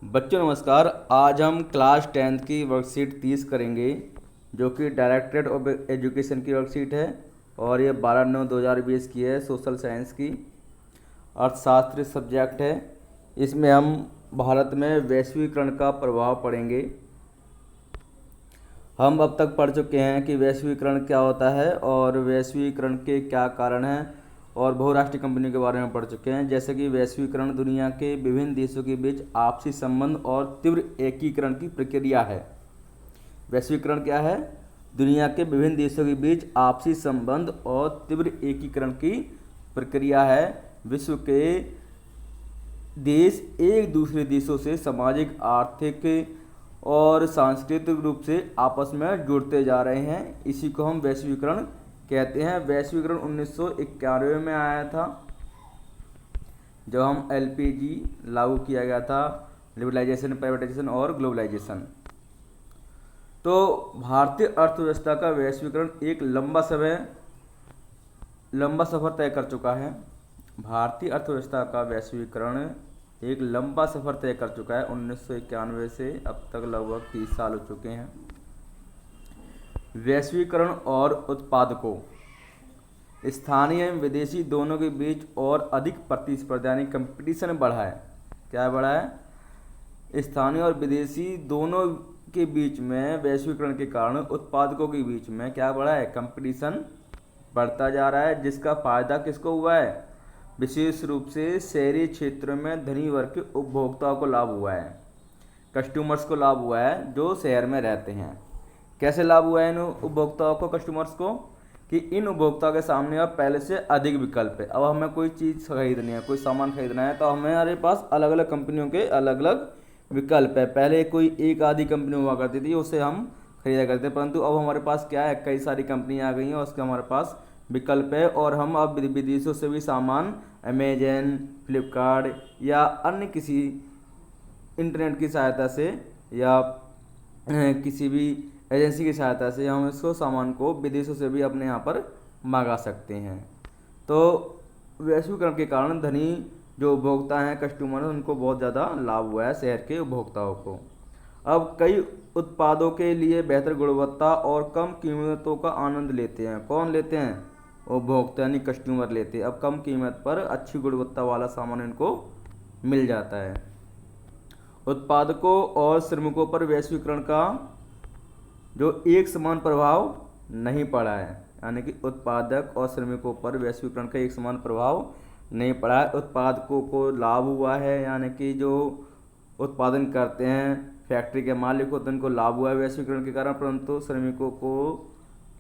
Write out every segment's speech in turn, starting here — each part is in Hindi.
बच्चों नमस्कार। आज हम क्लास 10th की वर्कशीट 30 करेंगे, जो कि डायरेक्टरेट ऑफ एजुकेशन की वर्कशीट है और ये 12/9/2020 की है। सोशल साइंस की अर्थशास्त्र सब्जेक्ट है। इसमें हम भारत में वैश्वीकरण का प्रभाव पढ़ेंगे। हम अब तक पढ़ चुके हैं कि वैश्वीकरण क्या होता है और वैश्वीकरण के क्या कारण हैं, और बहुराष्ट्रीय कंपनियों के बारे में पढ़ चुके हैं। जैसे कि वैश्वीकरण दुनिया के विभिन्न देशों के बीच आपसी संबंध और तीव्र एकीकरण की प्रक्रिया है। वैश्वीकरण क्या है? दुनिया के विभिन्न देशों के बीच आपसी संबंध और तीव्र एकीकरण की प्रक्रिया है। विश्व के देश एक दूसरे देशों से सामाजिक, आर्थिक और सांस्कृतिक रूप से आपस में जुड़ते जा रहे हैं। इसी को हम वैश्वीकरण कहते हैं। वैश्वीकरण 1991 में आया था, जब हम एलपीजी लागू किया गया था, लिबरलाइजेशन, प्राइवेटाइजेशन और ग्लोबलाइजेशन। तो भारतीय अर्थव्यवस्था का वैश्वीकरण एक लंबा सफ़र तय कर चुका है। भारतीय अर्थव्यवस्था का वैश्वीकरण एक लंबा सफ़र तय कर चुका है। 1991 से अब तक लगभग 30 साल हो चुके हैं। वैश्वीकरण और उत्पादकों, स्थानीय एवं विदेशी दोनों के बीच और अधिक प्रतिस्पर्धा यानी कंपटीशन बढ़ा है। क्या बढ़ा है? स्थानीय और विदेशी दोनों के बीच में वैश्वीकरण के कारण उत्पादकों के बीच में क्या बढ़ा है? कंपटीशन बढ़ता जा रहा है। जिसका फायदा किसको हुआ है? विशेष रूप से शहरी क्षेत्रों में धनी वर्ग के उपभोक्ताओं को लाभ हुआ है, कस्टमर्स को लाभ हुआ है जो शहर में रहते हैं। कैसे लाभ हुआ है इन उपभोक्ताओं को, कस्टमर्स को? कि इन उपभोक्ताओं के सामने अब पहले से अधिक विकल्प है। अब हमें कोई चीज़ खरीदनी है, कोई सामान खरीदना है, तो हमारे पास अलग अलग कंपनियों के अलग अलग विकल्प है। पहले कोई एक आधी कंपनी हुआ करती थी, उससे हम खरीदा करते, परंतु अब हमारे पास क्या है? कई सारी कंपनियां आ गई हैं और उसके हमारे पास विकल्प है। और हम अब विदेशों से भी सामान अमेजन, फ्लिपकार्ट या अन्य किसी इंटरनेट की सहायता से या किसी भी एजेंसी की सहायता से हम इसको सामान को विदेशों से भी अपने यहाँ पर मंगा सकते हैं। तो वैश्वीकरण के कारण धनी जो उपभोक्ता हैं, कस्टमर हैं, उनको बहुत ज़्यादा लाभ हुआ है, शहर के उपभोक्ताओं को। अब कई उत्पादों के लिए बेहतर गुणवत्ता और कम कीमतों का आनंद लेते हैं। कौन लेते हैं? उपभोक्ता यानी कस्टमर लेते हैं। अब कम कीमत पर अच्छी गुणवत्ता वाला सामान इनको मिल जाता है। उत्पादकों और श्रमिकों पर वैश्वीकरण का जो एक समान प्रभाव नहीं पड़ा है, यानी कि उत्पादक और श्रमिकों पर वैश्वीकरण का एक समान प्रभाव नहीं पड़ा है। उत्पादकों को लाभ हुआ है, यानी कि जो उत्पादन करते हैं, फैक्ट्री के मालिक होते हैं, उनको लाभ हुआ है वैश्वीकरण के कारण, परंतु श्रमिकों को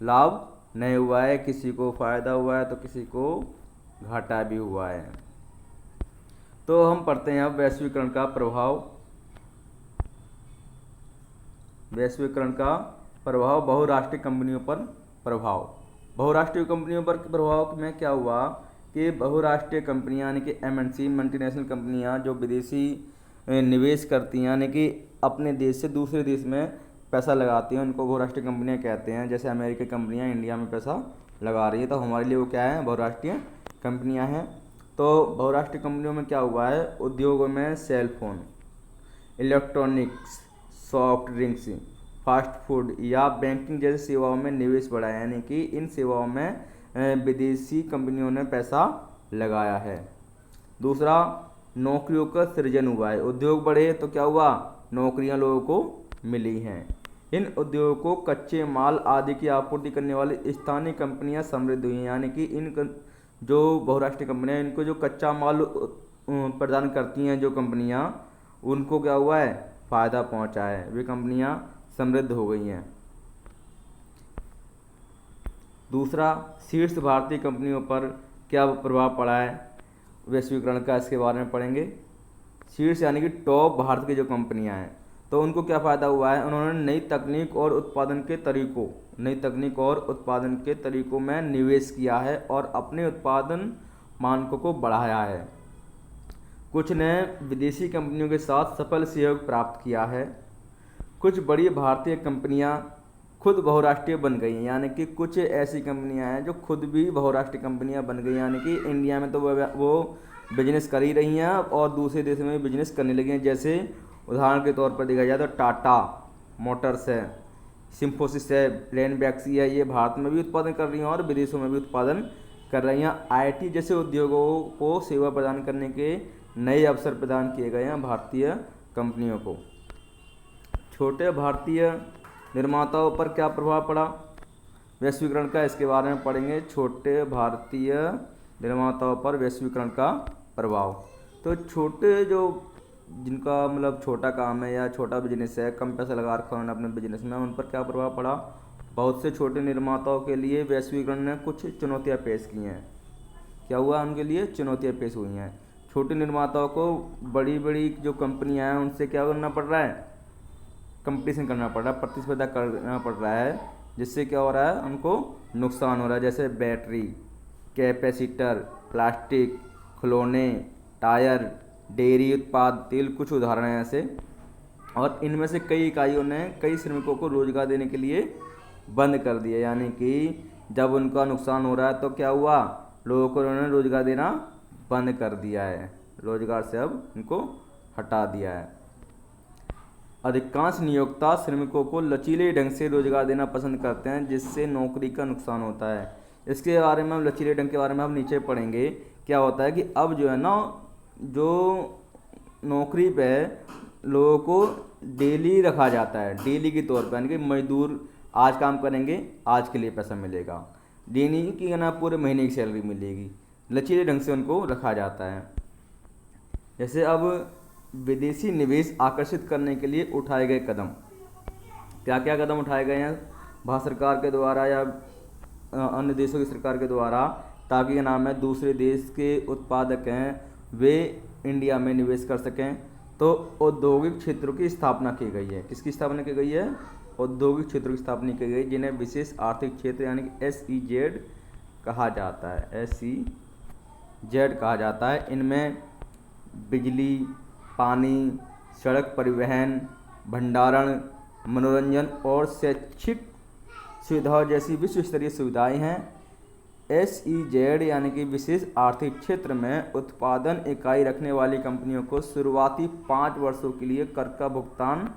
लाभ नहीं हुआ है। किसी को फायदा हुआ है तो किसी को घाटा भी हुआ है। तो हम पढ़ते हैं अब वैश्वीकरण का प्रभाव। वैश्वीकरण का प्रभाव बहुराष्ट्रीय कंपनियों पर प्रभाव। बहुराष्ट्रीय कंपनियों पर प्रभाव में क्या हुआ कि बहुराष्ट्रीय कंपनियां यानी कि एमएनसी, मल्टीनेशनल कंपनियां जो विदेशी निवेश करती हैं, यानी कि अपने देश से दूसरे देश में पैसा लगाती हैं, उनको बहुराष्ट्रीय कंपनियां कहते हैं। जैसे अमेरिकी कंपनियां इंडिया में पैसा लगा रही है, तो हमारे लिए वो क्या है? बहुराष्ट्रीय कंपनियां हैं। तो बहुराष्ट्रीय कंपनियों में क्या हुआ है? उद्योगों में cell phone, electronics, soft drinks, fast food या बैंकिंग जैसी सेवाओं में निवेश बढ़ा है, यानी कि इन सेवाओं में विदेशी कंपनियों ने पैसा लगाया है। दूसरा, नौकरियों का सृजन हुआ है। उद्योग बढ़े तो क्या हुआ? नौकरियां लोगों को मिली हैं। इन उद्योगों को कच्चे माल आदि की आपूर्ति करने वाली स्थानीय कंपनियां समृद्ध हुई हैं, यानी कि जो बहुराष्ट्रीय कंपनियां इनको जो कच्चा माल प्रदान करती हैं, जो कंपनियां, उनको क्या हुआ है? फायदा पहुंचा है, वे कंपनियां समृद्ध हो गई हैं। दूसरा, शीर्ष भारतीय कंपनियों पर क्या प्रभाव पड़ा है वैश्वीकरण का, इसके बारे में पढ़ेंगे। शीर्ष यानी कि टॉप भारत की जो कंपनियां हैं, तो उनको क्या फ़ायदा हुआ है? उन्होंने नई तकनीक और उत्पादन के तरीकों में निवेश किया है और अपने उत्पादन मानकों को बढ़ाया है। कुछ ने विदेशी कंपनियों के साथ सफल सहयोग प्राप्त किया है। कुछ बड़ी भारतीय कंपनियां खुद बहुराष्ट्रीय बन गई हैं, यानी कि कुछ ऐसी कंपनियां हैं जो खुद भी बहुराष्ट्रीय कंपनियां बन गई, यानी कि इंडिया में तो वो बिजनेस कर ही रही हैं और दूसरे देश में भी बिजनेस करने लगी हैं। जैसे उदाहरण के तौर पर देखा जाए तो टाटा मोटर्स है, सिम्फोसिस है, प्लेनबैक्सी है, ये भारत में भी उत्पादन कर रही हैं और विदेशों में भी उत्पादन कर रही हैं। आईटी जैसे उद्योगों को सेवा प्रदान करने के नए अवसर प्रदान किए गए हैं भारतीय कंपनियों को। छोटे भारतीय निर्माताओं पर क्या प्रभाव पड़ा वैश्वीकरण का, इसके बारे में पढ़ेंगे। छोटे भारतीय निर्माताओं पर वैश्वीकरण का प्रभाव। तो छोटे जो जिनका मतलब छोटा काम है या छोटा बिजनेस है, कम पैसा लगा रखा उन्होंने अपने बिजनेस में, उन पर क्या प्रभाव पड़ा। बहुत से छोटे निर्माताओं के लिए वैश्वीकरण ने कुछ चुनौतियां पेश की हैं। क्या हुआ, उनके लिए चुनौतियां पेश हुई हैं। छोटे निर्माताओं को बड़ी बड़ी जो कंपनियां हैं उनसे क्या करना पड़ रहा है, कंपटीशन करना पड़ रहा है, प्रतिस्पर्धा करना पड़ रहा है, जिससे क्या हो रहा है, उनको नुकसान हो रहा है। जैसे बैटरी, कैपेसिटर, प्लास्टिक, खिलौने, टायर, डेयरी उत्पाद, तेल, कुछ उदाहरण हैं ऐसे। और इनमें से कई इकाइयों ने कई श्रमिकों को रोजगार देने के लिए बंद कर दिया, यानी कि जब उनका नुकसान हो रहा है तो क्या हुआ, लोगों को उन्होंने रोजगार देना बंद कर दिया है, रोजगार से अब उनको हटा दिया है। अधिकांश नियोक्ता श्रमिकों को लचीले ढंग से रोजगार देना पसंद करते हैं, जिससे नौकरी का नुकसान होता है। इसके बारे में हम लचीले ढंग के बारे में हम नीचे पढ़ेंगे। क्या होता है कि अब जो है ना, जो नौकरी पे लोगों को डेली रखा जाता है, डेली के तौर पर, यानी कि मजदूर आज काम करेंगे, आज के लिए पैसा मिलेगा, डेली की ना पूरे महीने की सैलरी मिलेगी, लचीले ढंग से उनको रखा जाता है। जैसे अब विदेशी निवेश आकर्षित करने के लिए उठाए गए कदम, क्या क्या कदम उठाए गए हैं भारत सरकार के द्वारा या अन्य देशों की सरकार के द्वारा, ताकि क्या नाम है, दूसरे देश के उत्पादक हैं वे इंडिया में निवेश कर सकें। तो औद्योगिक क्षेत्रों की स्थापना की गई है। किसकी स्थापना की गई है, औद्योगिक क्षेत्रों की स्थापना की गई, जिन्हें विशेष आर्थिक क्षेत्र यानी कि SEZ कहा जाता है, SEZ कहा जाता है। इनमें बिजली, पानी, सड़क परिवहन, भंडारण, मनोरंजन और शैक्षिक सुविधाओं जैसी विश्व स्तरीय सुविधाएं हैं। SEZ यानी कि विशेष आर्थिक क्षेत्र में उत्पादन इकाई रखने वाली कंपनियों को शुरुआती 5 वर्षों के लिए कर का भुगतान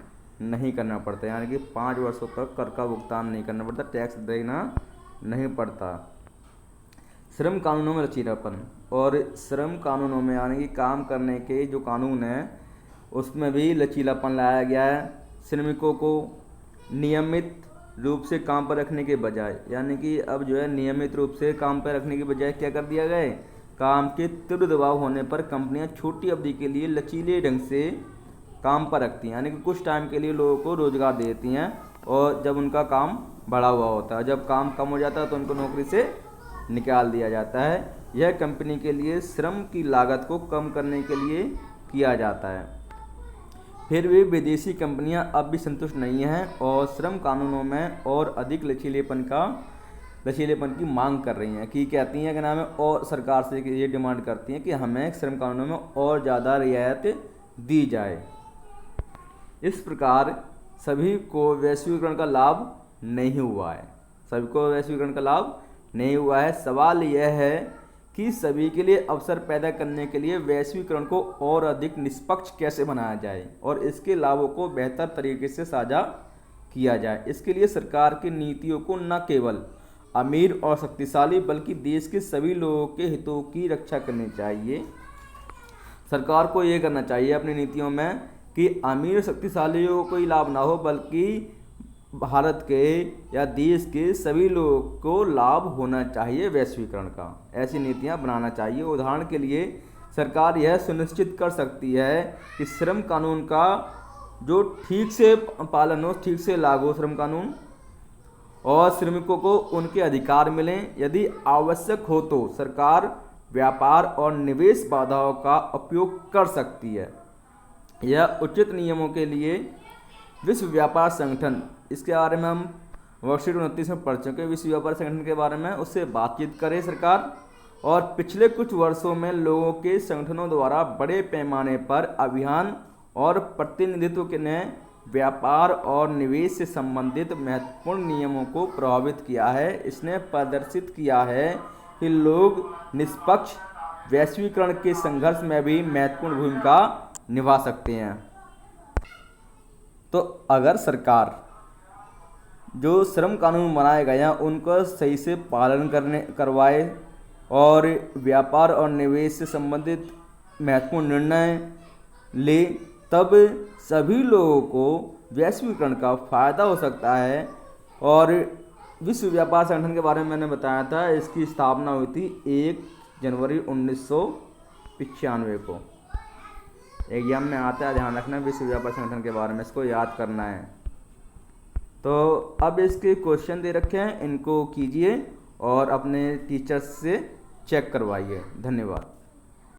नहीं करना पड़ता, यानी कि 5 वर्षों तक कर का भुगतान नहीं करना पड़ता, टैक्स देना नहीं पड़ता। श्रम कानूनों में लचीलापन, और श्रम कानूनों में यानी कि काम करने के जो कानून हैं उसमें भी लचीलापन लाया गया है। श्रमिकों को नियमित रूप से काम पर रखने के बजाय, यानी कि अब जो है नियमित रूप से काम पर रखने के बजाय क्या कर दिया गया है, काम के तीव्र दबाव होने पर कंपनियां छोटी अवधि के लिए लचीले ढंग से काम पर रखती हैं, यानी कि कुछ टाइम के लिए लोगों को रोजगार देती हैं, और जब उनका काम बढ़ा हुआ होता है, जब काम कम हो जाता है तो उनको नौकरी से निकाल दिया जाता है। यह कंपनी के लिए श्रम की लागत को कम करने के लिए किया जाता है। फिर भी विदेशी कंपनियां अब भी संतुष्ट नहीं हैं और श्रम कानूनों में और अधिक लचीलेपन की मांग कर रही हैं, कि कहती हैं कि नाम है, और सरकार से ये डिमांड करती हैं कि हमें श्रम कानूनों में और ज़्यादा रियायत दी जाए। इस प्रकार सभी को वैश्वीकरण का लाभ नहीं हुआ है, सभी को वैश्वीकरण का लाभ नहीं हुआ है। सवाल यह है कि सभी के लिए अवसर पैदा करने के लिए वैश्वीकरण को और अधिक निष्पक्ष कैसे बनाया जाए और इसके लाभों को बेहतर तरीके से साझा किया जाए। इसके लिए सरकार की नीतियों को न केवल अमीर और शक्तिशाली बल्कि देश के सभी लोगों के हितों की रक्षा करनी चाहिए। सरकार को ये करना चाहिए अपनी नीतियों में कि अमीर और शक्तिशालियों को कोई लाभ ना हो, बल्कि भारत के या देश के सभी लोगों को लाभ होना चाहिए वैश्वीकरण का। ऐसी नीतियां बनाना चाहिए। उदाहरण के लिए सरकार यह सुनिश्चित कर सकती है कि श्रम कानून का जो ठीक से पालन हो, ठीक से लागू हो श्रम कानून, और श्रमिकों को उनके अधिकार मिलें। यदि आवश्यक हो तो सरकार व्यापार और निवेश बाधाओं का उपयोग कर सकती है। यह उचित नियमों के लिए विश्व व्यापार संगठन, इसके बारे में हम वर्कशीट 29 में पढ़ चुके हैं, विश्व व्यापार संगठन के बारे में, उससे बातचीत करे सरकार। और पिछले कुछ वर्षों में लोगों के संगठनों द्वारा बड़े पैमाने पर अभियान और प्रतिनिधित्व ने व्यापार और निवेश से संबंधित महत्वपूर्ण नियमों को प्रभावित किया है। इसने प्रदर्शित किया है कि लोग निष्पक्ष वैश्वीकरण के संघर्ष में भी महत्वपूर्ण भूमिका निभा सकते हैं। तो अगर सरकार जो श्रम कानून बनाए गए हैं उनका सही से पालन करवाए और व्यापार और निवेश से संबंधित महत्वपूर्ण निर्णय ले, तब सभी लोगों को वैश्वीकरण का फायदा हो सकता है। और विश्व व्यापार संगठन के बारे में मैंने बताया था, इसकी स्थापना हुई थी 1 जनवरी 1995 को। एग्जाम में आता है, ध्यान रखना विश्व व्यापार संगठन के बारे में, इसको याद करना है। तो अब इसके क्वेश्चन दे रखे हैं, इनको कीजिए और अपने टीचर्स से चेक करवाइए। धन्यवाद।